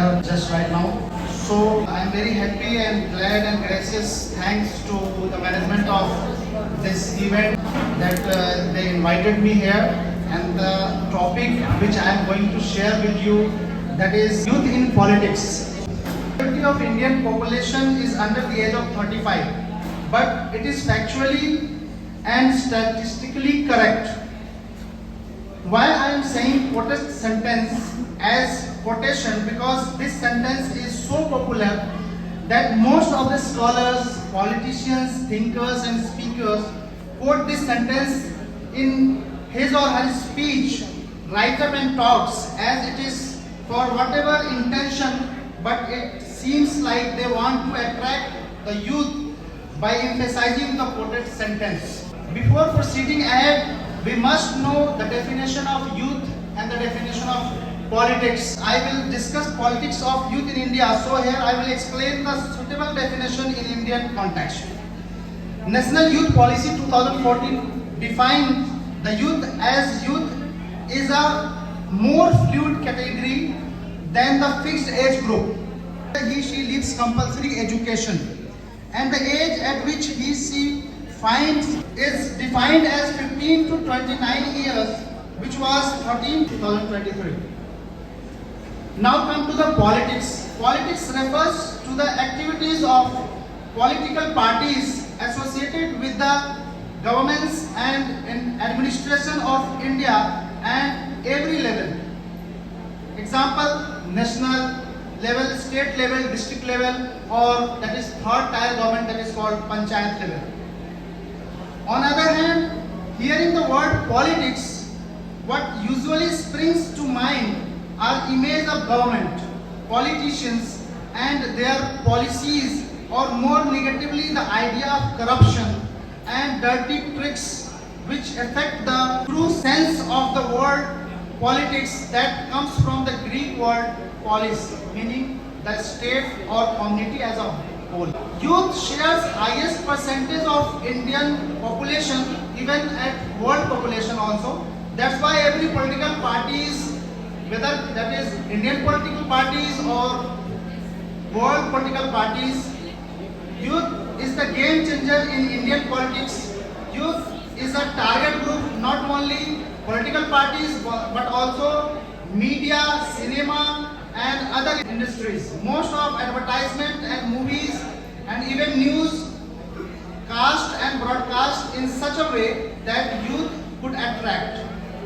here just right now. So I'm very happy and glad and gracious thanks to the management of this event that they invited me here, and the topic which I am going to share with you, that is youth in politics. The majority of Indian population is under the age of 35, but it is factually and statistically correct. Why I am saying quoted sentence as quotation, because this sentence is so popular that most of the scholars, politicians, thinkers and speakers quote this sentence in his or her speech, write up and talks as it is for whatever intention, but it seems like they want to attract the youth by emphasizing the quoted sentence. Before proceeding ahead, we must know the definition of youth and the definition of politics. I will discuss politics of youth in India. So here I will explain the suitable definition in Indian context. National Youth Policy 2014 defines the youth as youth is a more fluid category than the fixed age group. He/she leaves compulsory education, and the age at which he/she finds is defined as 15 to 29 years, which was 2023. Now come to the politics. Politics refers to the activities of political parties associated with the governments and administration of India and every level. Example, national level, state level, district level, or that is third tier government, that is called panchayat level. On the other hand, hearing the word politics, what usually springs to mind are images of government, politicians and their policies, or more negatively the idea of corruption and dirty tricks which affect the true sense of the word politics, that comes from the Greek word polis, meaning the state or community as a whole. Youth shares highest percentage of Indian population, even at world population also. That's why every political parties, whether that is Indian political parties or world political parties, youth is the game changer in Indian politics. Youth is a target group, not only political parties but also media, cinema and other industries. Most of advertisement and movies and even news cast and broadcast in such a way that youth could attract.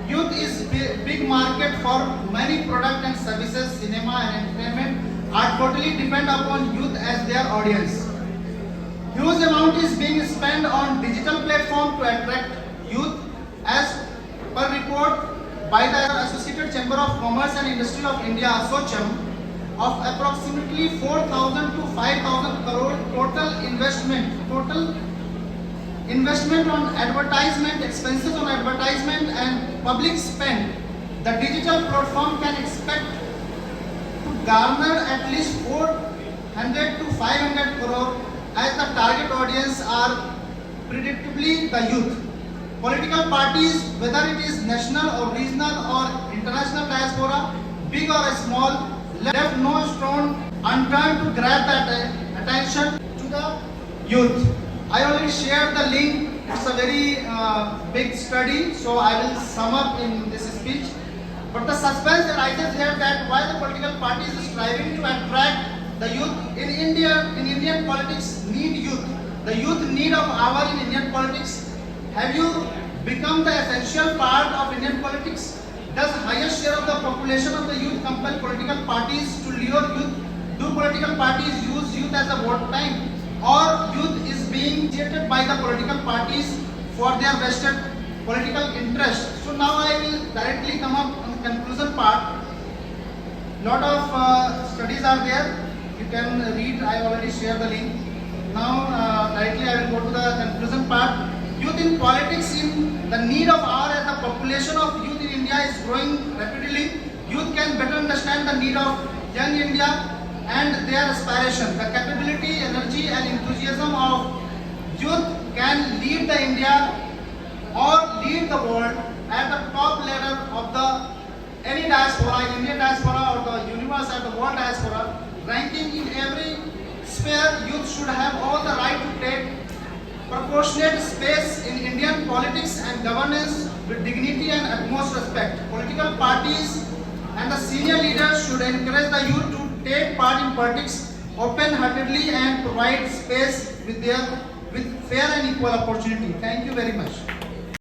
Youth is big market for many product and services. Cinema and entertainment are totally depend upon youth as their audience. Huge amount is being spent on digital platform to attract youth, as per report by the Associated Chamber of Commerce and Industry of India, ASSOCHAM, of approximately 4,000 to 5,000 crore total investment on advertisement, expenses on advertisement and public spend. The digital platform can expect to garner at least 400 to 500 crore, as the target audience are predictably the youth. Political parties, whether it is national or regional or international diaspora, big or small, left no stone unturned to grab that attention to the youth. I already shared the link. It's a very big study, so I will sum up in this speech. But the suspense arises here that why the political parties is striving to attract the youth in India, in Indian politics need youth. The youth need of our in Indian politics. Have you become the essential part of Indian politics? Does highest share of the population of the youth compel political parties to lure youth? Do political parties use youth as a vote bank? Or youth is being treated by the political parties for their vested political interest? So now I will directly come up on the conclusion part. Lot of studies are there. You can read. I already shared the link. Now directly I will go to the conclusion part. Youth in politics, in the need of our as the population of youth in India is growing rapidly. Youth can better understand the need of young India and their aspiration. The capability, energy and enthusiasm of youth can lead the India or lead the world at the top ladder of the any diaspora, Indian diaspora or the universe and the world diaspora, ranking in every sphere, youth should have all the right to take proportionate space in Indian politics and governance with dignity and utmost respect. Political parties and the senior leaders should encourage the youth to take part in politics open-heartedly and provide space with fair and equal opportunity. Thank you very much.